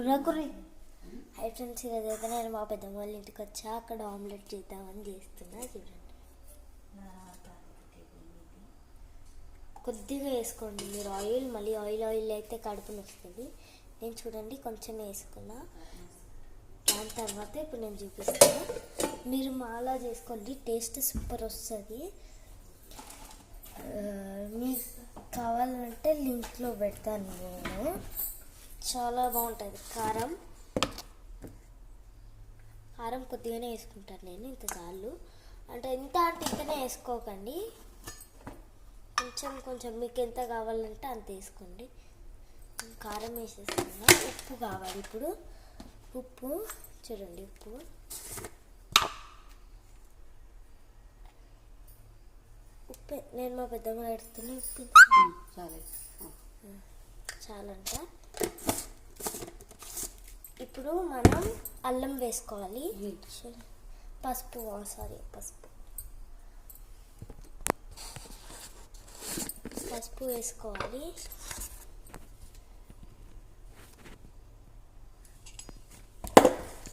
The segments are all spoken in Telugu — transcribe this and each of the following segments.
కుర్రకుర్రి. హై ఫ్రెండ్స్, ఈరోజైతే నేను మా పెద్దమ్మ వాళ్ళ ఇంటికి వచ్చా. అక్కడ ఆమ్లెట్ చేద్దామని చేస్తున్నా. చూడండి, కొద్దిగా వేసుకోండి మీరు ఆయిల్. మళ్ళీ ఆయిల్ అయితే కడుపుని వస్తుంది. నేను చూడండి కొంచెం వేసుకున్నా. దాని తర్వాత ఇప్పుడు నేను చూపిస్తాను. మీరు మాలా చేసుకోండి, టేస్ట్ సూపర్ వస్తుంది. మీకు కావాలంటే లింక్లో పెడతాను నేను. చాలా బాగుంటుంది. కారం కొద్దిగానే వేసుకుంటాను నేను. ఇంత చాలు. అంటే ఇంతనే వేసుకోకండి. కొంచెం మీకు ఎంత కావాలంటే అంత వేసుకోండి. కారం వేసేస్తున్నా. ఉప్పు కావాలి ఇప్పుడు. ఉప్పు చూడండి, ఉప్పు నేను మా పెద్దమ్మ పెడుతున్నా. ఉప్పు చాలంట. ఇప్పుడు మనం అల్లం వేసుకోవాలి. పసుపు వేసుకోవాలి.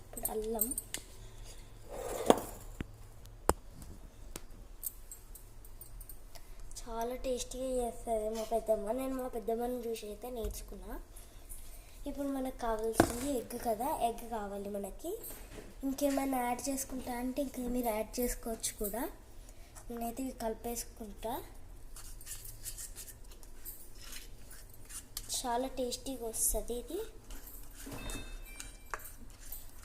ఇప్పుడు అల్లం చాలా టేస్టీగా చేస్తుంది మా పెద్దమ్మ. నేను మా పెద్దమ్మని చూసి అయితే నేర్చుకున్నా. ఇప్పుడు మనకు కావాల్సింది ఎగ్ కదా. ఎగ్ కావాలి మనకి. ఇంకేమైనా యాడ్ చేసుకుంటా అంటే ఇంకా మీరు యాడ్ చేసుకోవచ్చు కూడా. నేనైతే కలిపేసుకుంటా. చాలా టేస్టీగా వస్తుంది ఇది.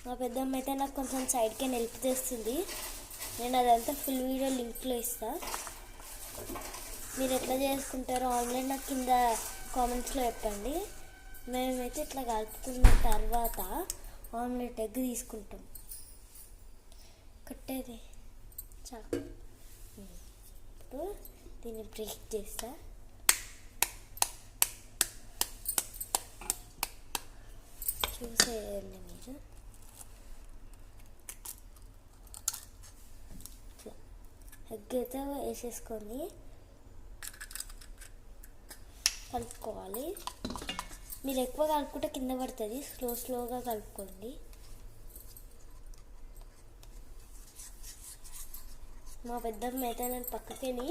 మా పెద్దమ్మ అయితే నాకు కొంచెం సైడ్కే నిలిపితేస్తుంది. నేను అదంతా ఫుల్ వీడియో లింక్లో ఇస్తాను. మీరు ఎట్లా చేసుకుంటారో ఆమ్లెట్ నాకు కింద కామెంట్స్లో చెప్పండి. మేమైతే ఇట్లా కలుపుకున్న తర్వాత ఆమ్లెట్ ఎగ్ తీసుకుంటాం. కట్టేది చాలు. ఇప్పుడు దీన్ని బ్రేక్ చేస్తా. చూసేయండి మీరు. ఇట్లా ఎగ్ అయితే వేసేసుకొని కలుపుకోవాలి. మీరు ఎక్కువ కలుపుకుంటే కింద పడుతుంది. స్లోగా కలుపుకోండి. మా పెద్దమ్మ అయితే నేను పక్కకెళ్ళి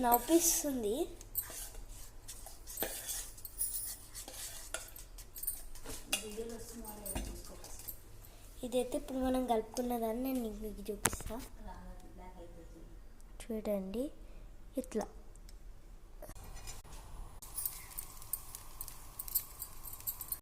నవ్విస్తుంది. ఇదైతే ఇప్పుడు మనం కలుపుకున్నదాన్ని నేను మీకు చూపిస్తా. చూడండి ఇట్లా.